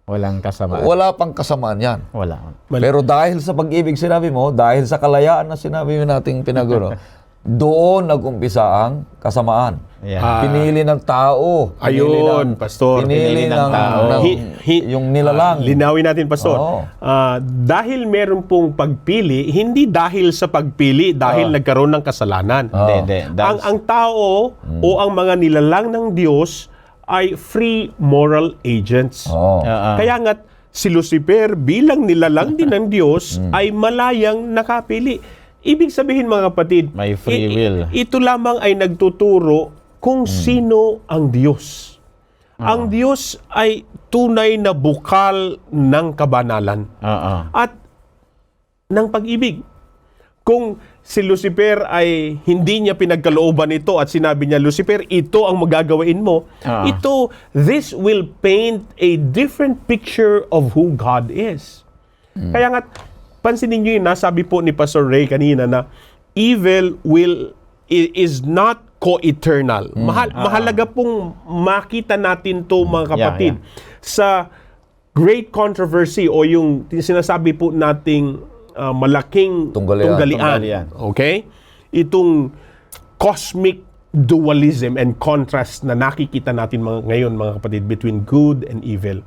walang kasamaan. wala pang kasamaan yan. Wala. Pero dahil sa pag-ibig sinabi mo, dahil sa kalayaan na sinabi mo nating pinagulo, doon nagumpisa ang kasamaan. Yeah. Pinili ng tao. Ayun, Pastor. Pinili ng tao. yung nilalang. Linawin natin, Pastor. Oo. Dahil meron pong pagpili, hindi dahil sa pagpili, dahil nagkaroon ng kasalanan. Hindi. Ang tao o ang mga nilalang ng Diyos ay free moral agents. Oo. Kaya nga, si Lucifer bilang nilalang din ng Diyos ay malayang nakapili. Ibig sabihin, mga kapatid, May free will. Ito lamang ay nagtuturo kung sino ang Diyos. Ang Diyos ay tunay na bukal ng kabanalan at ng pag-ibig. Kung si Lucifer ay hindi niya pinagkalooban ito at sinabi niya, Lucifer, ito ang magagawain mo, this will paint a different picture of who God is. Kaya nga, pansinin niyo yun, nasabi po ni Pastor Ray kanina na evil is not co-eternal. Mahalaga pong makita natin to, mga kapatid. Sa great controversy o yung sinasabi po nating malaking tunggalian. Okay? Itong cosmic dualism and contrast na nakikita natin ngayon, mga kapatid, between good and evil.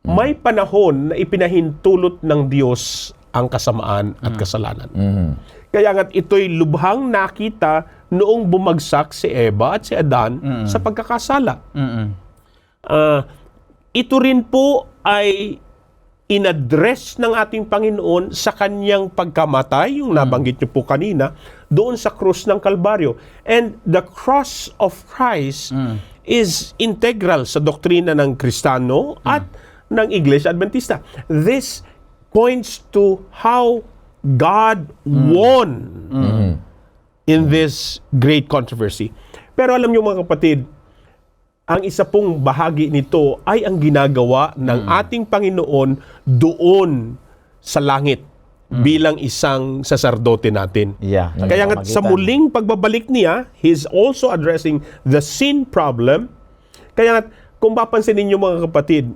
May panahon na ipinahintulot ng Diyos ang kasamaan at kasalanan. Kaya nga't ito'y lubhang nakita noong bumagsak si Eva at si Adan sa pagkakasala. Ito rin po ay inaddress ng ating Panginoon sa kanyang pagkamatay, yung nabanggit niyo po kanina, doon sa krus ng Kalbaryo. And the cross of Christ is integral sa doktrina ng Kristiyano at ng Iglesia Adventista. This points to how God won in this great controversy. Pero alam niyo, mga kapatid, ang isa pong bahagi nito ay ang ginagawa ng ating Panginoon doon sa langit bilang isang saserdote natin. Yeah. Kaya nga sa muling pagbabalik niya, He's also addressing the sin problem. Kaya nga, kung papansin ninyo, mga kapatid,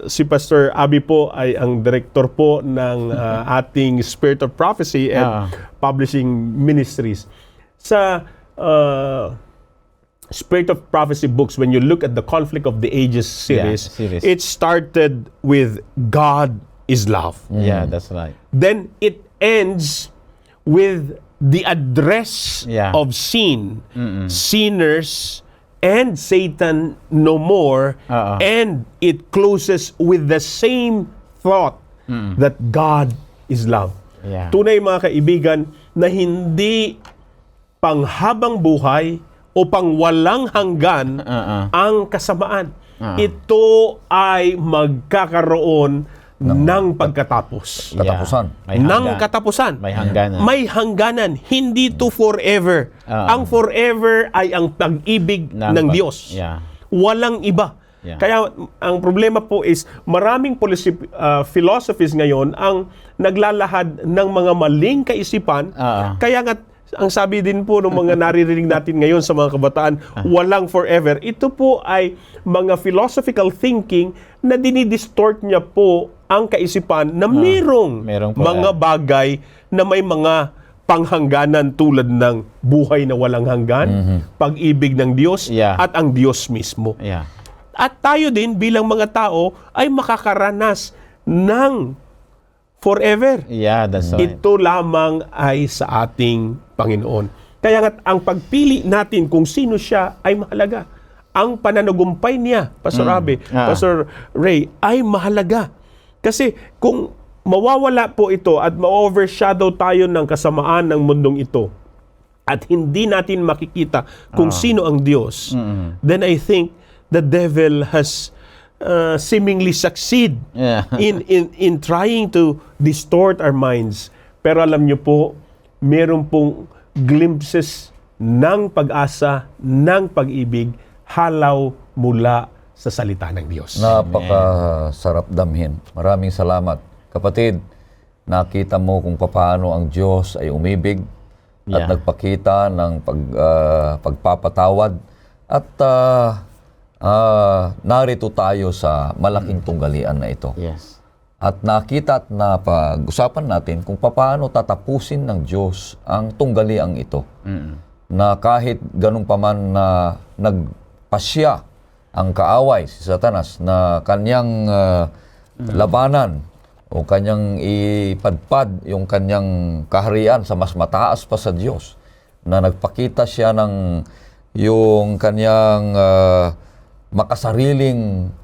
si Pastor Abby po ay ang director po ng ating Spirit of Prophecy and Publishing Ministries. Sa Spirit of Prophecy books, when you look at the Conflict of the Ages series, it started with God is love. Yeah, that's right. Then it ends with the address of sin, sinners, and Satan no more, and it closes with the same thought that God is love. Yeah. Tunay, mga kaibigan, na hindi panghabang buhay o pangwalang hanggan ang kasamaan. Ito ay magkakaroon ng pagkatapos. Katapusan. Ng katapusan. May hangganan. May hangganan. Hindi to forever. Ang forever ay ang pag-ibig ng Diyos. Walang iba. Kaya ang problema po is maraming philosophies ngayon ang naglalahad ng mga maling kaisipan. Kaya nga ang sabi din po ng mga naririnig natin ngayon sa mga kabataan, walang forever. Ito po ay mga philosophical thinking na dinidistort niya po ang kaisipan na merong mga bagay na may mga panghangganan tulad ng buhay na walang hanggan, pag-ibig ng Diyos, at ang Diyos mismo. At tayo din bilang mga tao ay makakaranas ng forever. That's right. Ito lamang ay sa ating Panginoon. Kaya nga ang pagpili natin kung sino siya ay mahalaga. Ang pananagumpay niya, Pastor Abe, Pastor Ray, ay mahalaga. Kasi kung mawawala po ito at ma-overshadow tayo ng kasamaan ng mundong ito at hindi natin makikita kung sino ang Diyos, then I think the devil has seemingly succeed in trying to distort our minds. Pero alam niyo po, meron pong glimpses ng pag-asa, ng pag-ibig, halaw mula sa salita ng Diyos. Napakasarap damhin. Maraming salamat. Kapatid, nakita mo kung paano ang Diyos ay umibig at nagpakita ng pagpapatawad at narito tayo sa malaking tunggalian na ito. Yes. At nakita at napag-usapan natin kung paano tatapusin ng Diyos ang tunggaliang ito. Na kahit ganun pa man na nagpasya ang kaaway, si Satanas, na kanyang labanan o kanyang ipadpad yung kanyang kaharian sa mas mataas pa sa Diyos, na nagpakita siya ng yung kanyang makasariling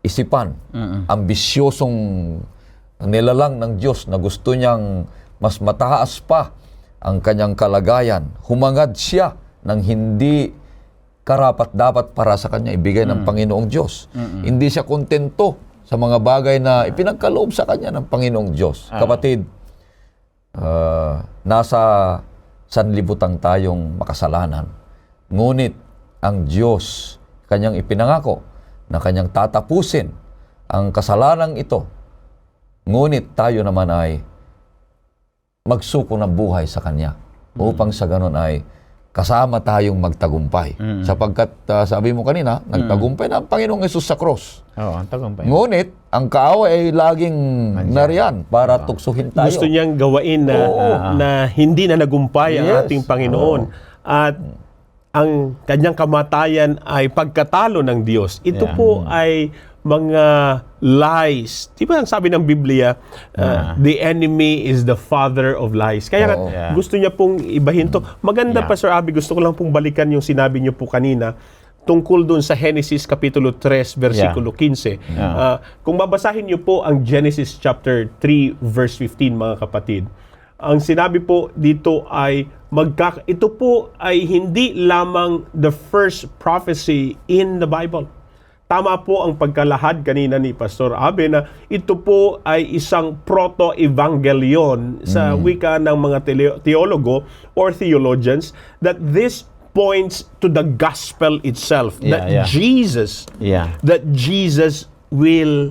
isipan, ambisyosong nilalang ng Diyos na gusto niyang mas mataas pa ang kanyang kalagayan. Humangad siya ng hindi karapat-dapat para sa kanya ibigay ng Panginoong Diyos. Hindi siya kontento sa mga bagay na ipinagkaloob sa kanya ng Panginoong Diyos. Kapatid, nasa sanlibutan tayong makasalanan. Ngunit ang Diyos, kanyang ipinangako na kanyang tatapusin ang kasalanang ito. Ngunit tayo naman ay magsuko ng buhay sa kanya upang sa ganun ay kasama tayong magtagumpay. Sapagkat sabi mo kanina, nagtagumpay na ang Panginoong Hesus sa cross. Oo, ang tagumpay. Ngunit ang kaaway ay laging nariyan para tuksuhin tayo. Gusto niyang gawain na hindi na nagumpay ang Yes. ating Panginoon. At ang kanyang kamatayan ay pagkatalo ng Diyos. Ito po ay mga lies. Di ba ang sabi ng Biblia, the enemy is the father of lies. Kaya gusto niya pong ibahin to. Maganda pa, Sir Abby, gusto ko lang pong balikan yung sinabi niyo po kanina tungkol doon sa Genesis Kapitulo 3, versikulo 15. Kung babasahin niyo po ang Genesis chapter 3, verse 15, mga kapatid, ang sinabi po dito ay ito po ay hindi lamang the first prophecy in the Bible. Tama po ang pagkalahad kanina ni Pastor Abe na ito po ay isang proto-evangelion sa wika ng mga teologo or theologians, that this points to the gospel itself, that Jesus will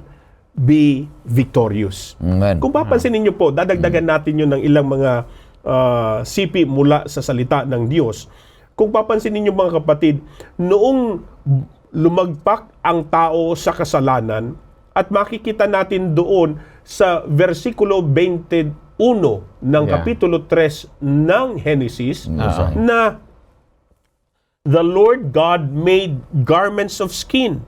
be victorious. Amen. Kung papansinin niyo po, dadagdagan natin yun ng ilang mga sipi mula sa salita ng Diyos. Kung papansinin niyo mga kapatid, noong lumagpak ang tao sa kasalanan, at makikita natin doon sa versikulo 21 ng Kapitulo 3 ng Genesis, na the Lord God made garments of skin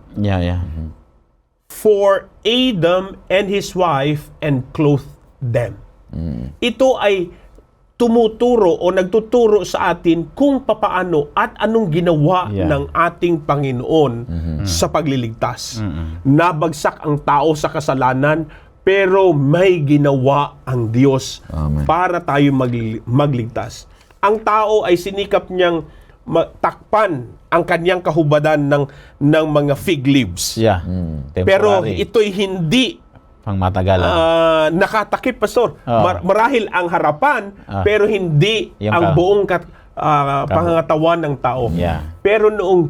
for Adam and his wife and clothed them. Ito ay tumuturo o nagtuturo sa atin kung papaano at anong ginawa ng ating Panginoon sa pagliligtas. Nabagsak ang tao sa kasalanan, pero may ginawa ang Diyos para tayo magligtas. Ang tao ay sinikap niyang takpan ang kanyang kahubadan ng mga fig leaves. Pero ito'y hindi pangmatagalan. Nakatakip, Pastor. Marahil ang harapan, pero hindi ang buong pangangatawan ng tao. Pero noong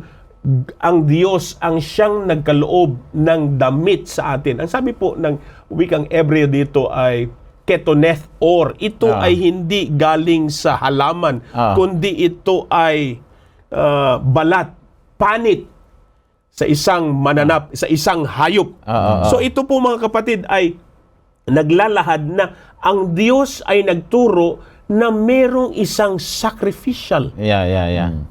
ang Diyos ang siyang nagkaloob ng damit sa atin. Ang sabi po ng wikang Hebreo dito ay ketoneth, or ito ay hindi galing sa halaman, kundi ito ay balat, panit sa isang mananap, sa isang hayop. So ito po mga kapatid ay naglalahad na ang Diyos ay nagturo na merong isang sacrificial.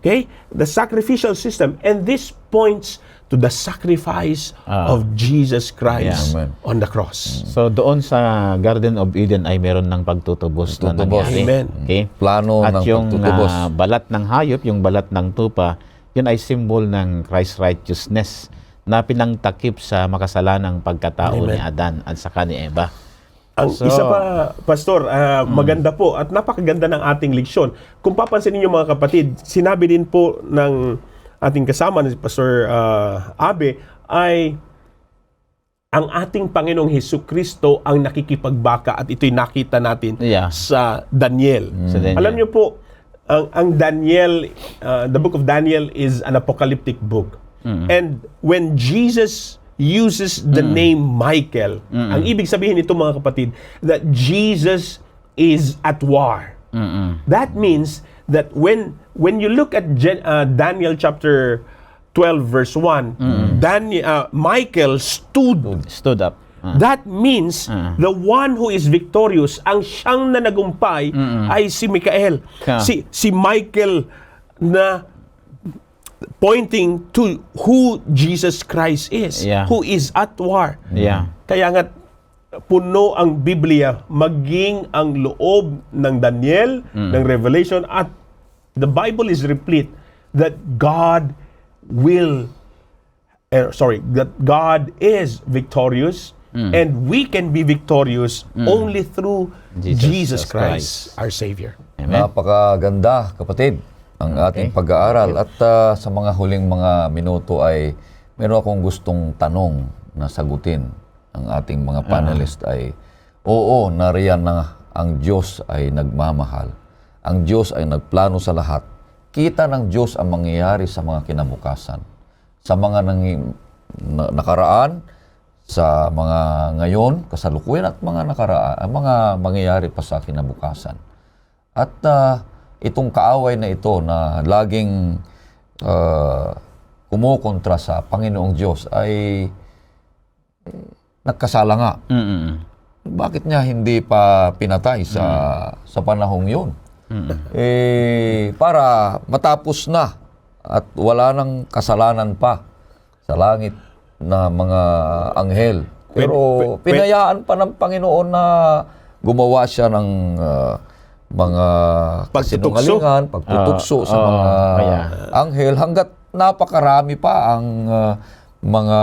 Okay? The sacrificial system. And this points to the sacrifice of Jesus Christ on the cross. So doon sa Garden of Eden ay meron ng pagtutubos na nangyari. Amen. Okay? Plano at ng yung pagtutubos. balat ng hayop, yung balat ng tupa, yun ay symbol ng Christ's righteousness na pinangtakip sa makasalanang pagkatao ni Adan at saka ni Eva. Ang isa pa, Pastor, maganda po at napakaganda ng ating leksyon. Kung papansinin niyo mga kapatid, sinabi din po ng ating kasama ni Pastor Abe ay ang ating Panginoong Hesukristo ang nakikipagbaka, at ito'y nakita natin sa Daniel. Alam niyo po, ang Daniel, the book of Daniel is an apocalyptic book. And when Jesus uses the name Michael, ang ibig sabihin nito mga kapatid, that Jesus is at war. That means that when you look at Daniel chapter 12 verse 1, Michael stood Stood up. That means the one who is victorious, ang siyang na nagumpay ay si Mikael. Yeah. Si Michael na pointing to who Jesus Christ is, Yeah. who is at war. Yeah. Kaya nga puno ang Biblia, maging ang loob ng Daniel, ng Revelation, at the Bible is replete that God that God is victorious, and we can be victorious only through Jesus Christ, our Savior. Amen. Napakaganda, kapatid, ang ating pag-aaral. At sa mga huling mga minuto ay meron akong gustong tanong na sagutin. Ang ating mga panelist ay, oo, nariyan na ang Diyos ay nagmamahal. Ang Diyos ay nagplano sa lahat. Kita ng Diyos ang mangyayari sa mga kinabukasan. Sa mga nakaraan, sa mga ngayon, kasalukuyan, at mga nakaraan, mga mangyayari pa sa kinabukasan. At itong kaaway na ito na laging kumukontra sa Panginoong Diyos ay nagkasala nga. Bakit niya hindi pa pinatay sa panahong yun? Para matapos na at wala nang kasalanan pa sa langit na mga anghel. Pero pinayaan pa ng Panginoon na gumawa siya ng mga kasinungalingan, pagtutukso sa mga anghel, hanggat napakarami pa ang mga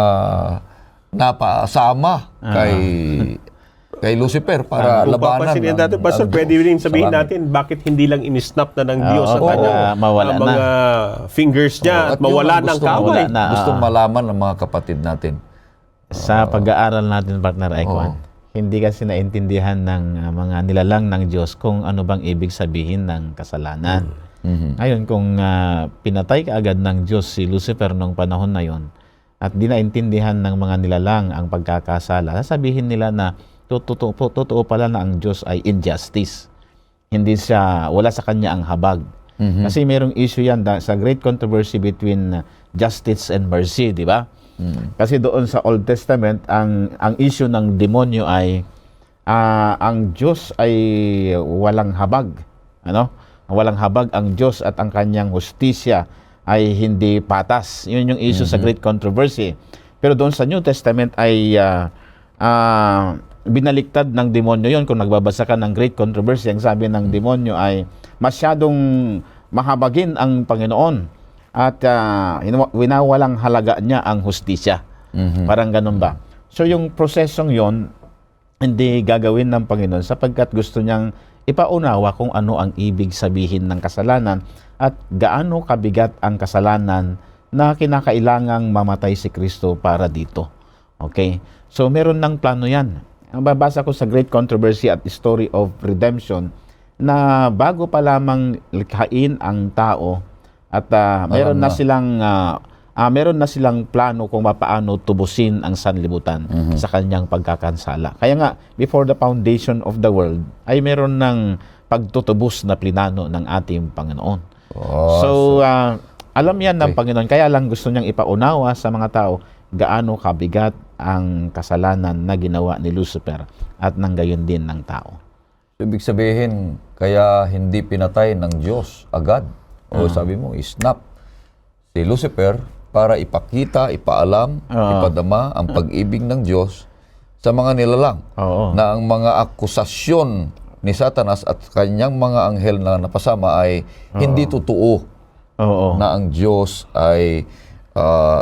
napasama kay Lucifer para Kung labanan. papansinin natin, Pastor, pwede rin sabihin natin bakit hindi lang in-snap na ng Diyos sa kanyang mawala mga fingers niya at mawala ng kaway. Gustong malaman ng mga kapatid natin. Sa pag-aaral natin, partner Aikwan, hindi kasi naintindihan ng mga nilalang ng Diyos kung ano bang ibig sabihin ng kasalanan. Ngayon, kung pinatay kaagad ng Diyos si Lucifer nung panahon na yon at di naintindihan ng mga nilalang ang pagkakasala, sasabihin nila na totoo pala na ang Diyos ay injustice. Hindi siya, wala sa kanya ang habag. Kasi merong issue yan sa great controversy between justice and mercy, di ba? Kasi doon sa Old Testament, ang issue ng demonyo ay ang Diyos ay walang habag. Walang habag ang Diyos at ang kanyang hustisya ay hindi patas. Yun yung issue sa great controversy. Pero doon sa New Testament ay binaliktad ng demonyo yon. Kung nagbabasa ka ng great controversy, ang sabi ng demonyo ay masyadong mahabagin ang Panginoon at winawalang halaga niya ang hustisya. Parang ganun ba? So yung prosesong yon hindi gagawin ng Panginoon sapagkat gusto niyang ipaunawa kung ano ang ibig sabihin ng kasalanan at gaano kabigat ang kasalanan na kinakailangang mamatay si Kristo para dito. Okay? So meron ng plano yan. Ang babasa ko sa Great Controversy at Story of Redemption na bago pa lamang likhain ang tao at meron na silang plano kung paano tubusin ang sanlibutan sa kanyang pagkakansala. Kaya nga, before the foundation of the world, ay meron ng pagtutubos na plinano ng ating Panginoon. So, alam yan ng Panginoon. Kaya lang gusto niyang ipaunawa sa mga tao gaano kabigat ang kasalanan na ginawa ni Lucifer at nang gayon din ng tao. Ibig sabihin, kaya hindi pinatay ng Diyos agad. O sabi mo, isnap si Lucifer para ipakita, ipaalam, ipadama ang pag-ibig ng Diyos sa mga nilalang. Na ang mga akusasyon ni Satanas at kanyang mga anghel na napasama ay hindi totoo na ang Diyos ay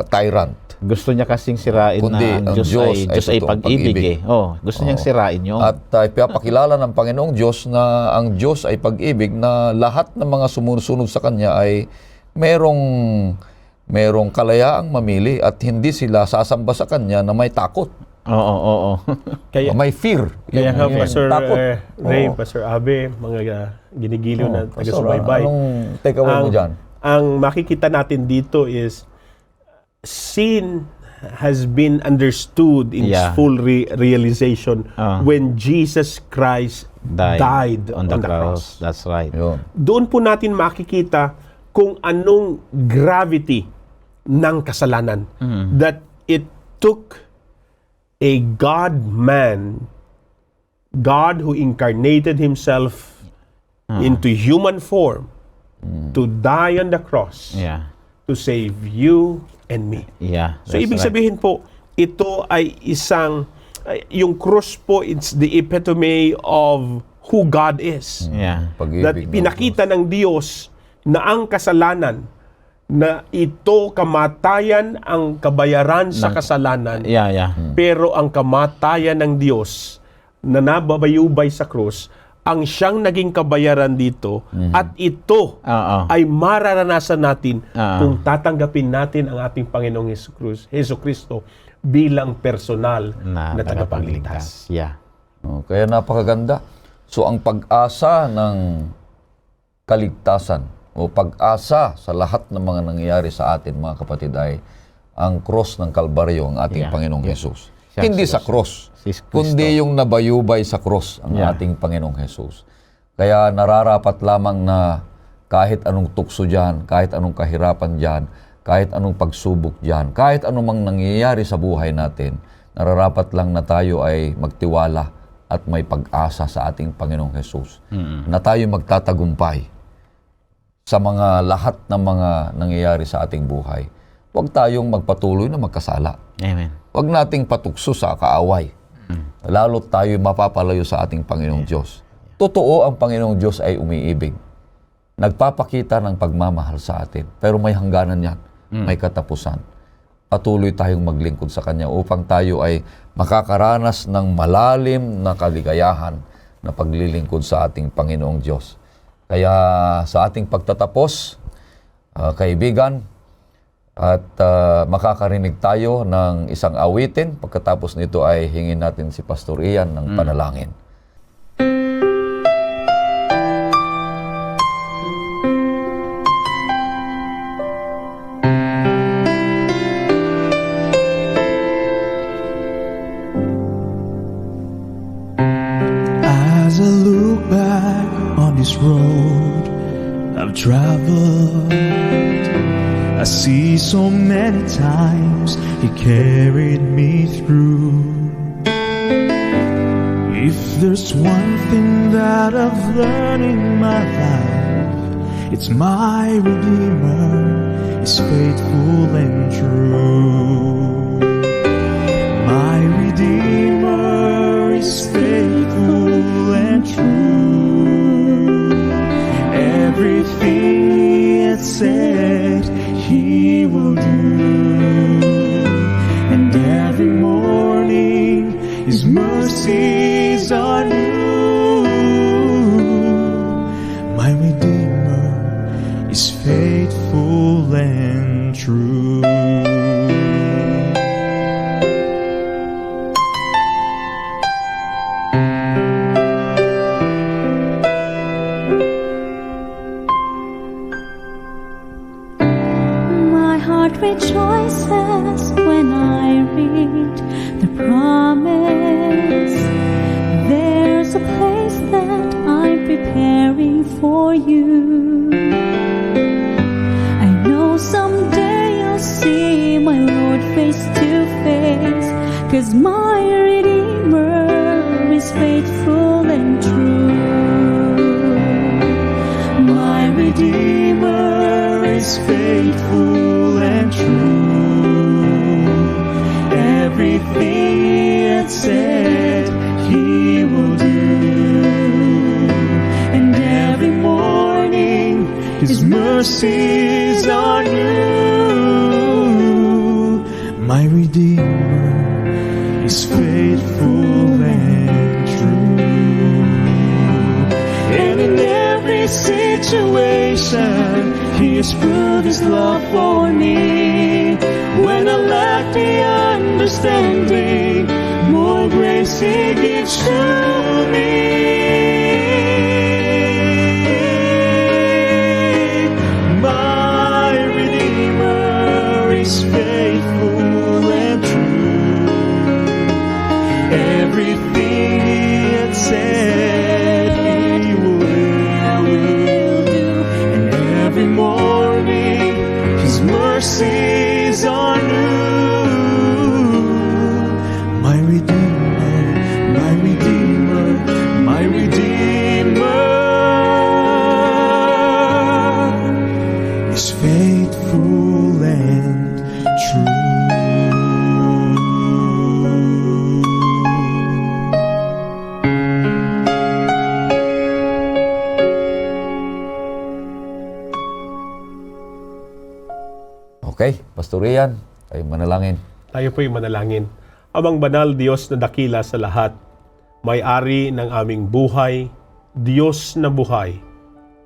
tyrant. Gusto niya kasing sirain Kundi na ang Diyos ay pag-ibig. Gusto niyang sirain yun. At ipapakilala ng Panginoong Diyos na ang Diyos ay pag-ibig, na lahat ng mga sumusunod sa Kanya ay merong kalayaang mamili at hindi sila sasamba sa Kanya na may takot. Kaya, may fear. Kaya nga, Pastor Ray, Oo. Pastor Abe, mga ginigiliw na taga-subaybay. Anong takeaway mo dyan? Ang makikita natin dito is sin has been understood in its full realization when Jesus Christ died on the cross. That's right. Yun. Doon po natin makikita kung anong gravity ng kasalanan. That it took a God-man, God who incarnated himself into human form to die on the cross Yeah. to save you and me. Yeah. So, that's ibig right. sabihin po, ito ay yung cross po, it's the epitome of who God is. Yeah. Pag-ibig That ng pinakita ng Diyos na ang kasalanan, na ito kamatayan ang kabayaran sa kasalanan, Yeah, yeah. pero ang kamatayan ng Diyos na nababayubay sa krus, ang siyang naging kabayaran dito, at ito Oo. ay mararanasan natin Ah. kung tatanggapin natin ang ating Panginoong Heso Kristo bilang personal Na na tagapagligtas. Yeah. Oh, kaya napakaganda. So ang pag-asa ng kaligtasan o pag-asa sa lahat ng mga nangyayari sa atin, mga kapatid, ay ang cross ng Kalbaryo, ang ating Yeah. Panginoong Yeah. Jesus. Siya, Hindi si sa cross, Si Kristo. kundi yung nabayubay sa cross ang Yeah. ating Panginoong Jesus. Kaya nararapat lamang na kahit anong tukso dyan, kahit anong kahirapan dyan, kahit anong pagsubok dyan, kahit anong nangyayari sa buhay natin, nararapat lang na tayo ay magtiwala at may pag-asa sa ating Panginoong Jesus. Na tayo magtatagumpay sa mga lahat ng mga nangyayari sa ating buhay. Huwag tayong magpatuloy na magkasala. Amen. Huwag nating patukso sa kaaway. Lalo tayo mapapalayo sa ating Panginoong Diyos. Totoo, ang Panginoong Diyos ay umiibig. Nagpapakita ng pagmamahal sa atin. Pero may hangganan yan. May katapusan. Patuloy tayong maglingkod sa Kanya upang tayo ay makakaranas ng malalim na kaligayahan na paglilingkod sa ating Panginoong Diyos. Kaya sa ating pagtatapos, kaibigan, at makakarinig tayo ng isang awitin. Pagkatapos nito ay hingin natin si Pastor Ian ng panalangin. As I look back on this road I've traveled, I see so many times He carried me through. If there's one thing that I've learned in my life, it's my Redeemer is faithful and true. My Redeemer is faithful and true. Everything it said He will do. And every morning His mercies are new. My Redeemer is faithful and true. My heart rejoices when I read the promise. There's a place that I'm preparing for you. I know someday I'll see my Lord face to face, 'cause my Redeemer is faithful and true. My Redeemer is faithful and true. Everything it said He will do. And every morning His mercies are new. My Redeemer is faithful and true. And in every situation He has proved His love for me. When I lack the understanding, more grace He gives to me. My Redeemer is faithful and true. Everything He had said He will do. And every morning His mercies are new. My Pastor Ian, ay manalangin. Tayo po'y manalangin. Amang banal Diyos na dakila sa lahat, may-ari ng aming buhay, Diyos na buhay,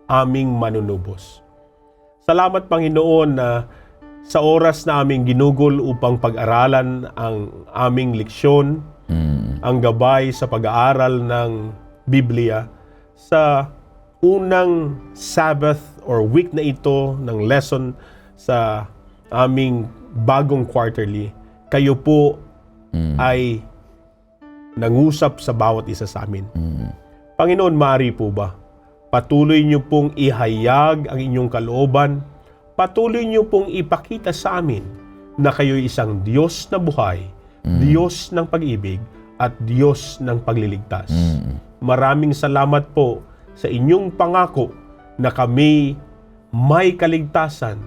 aming manunubos. Salamat Panginoon na sa oras na aming ginugol upang pag-aralan ang aming leksyon, ang gabay sa pag-aaral ng Biblia, sa unang Sabbath or week na ito ng lesson sa aming bagong quarterly, kayo po ay nangusap sa bawat isa sa amin. Panginoon, maaari po ba? Patuloy niyo pong ihayag ang inyong kalooban. Patuloy niyo pong ipakita sa amin na kayo'y isang Diyos na buhay, Diyos ng pag-ibig, at Diyos ng pagliligtas. Maraming salamat po sa inyong pangako na kami may kaligtasan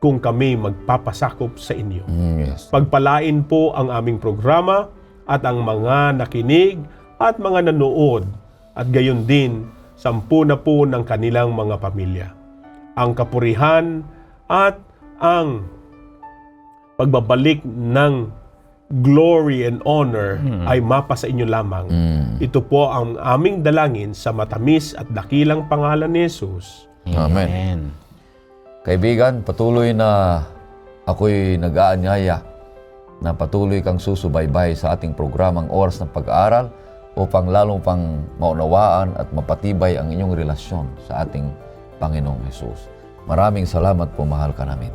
kung kami magpapasakop sa inyo. Yes. Pagpalain po ang aming programa at ang mga nakinig at mga nanood at gayon din sampu na po ng kanilang mga pamilya. Ang kapurihan at ang pagbabalik ng glory and honor ay mapa sa inyo lamang. Ito po ang aming dalangin sa matamis at dakilang pangalan ni Jesus. Amen. Kaibigan, patuloy na ako'y nag-aanyaya na patuloy kang susubaybay sa ating programang Oras ng Pag-aaral upang lalong pang maunawaan at mapatibay ang inyong relasyon sa ating Panginoong Hesus. Maraming salamat po, mahal ka namin.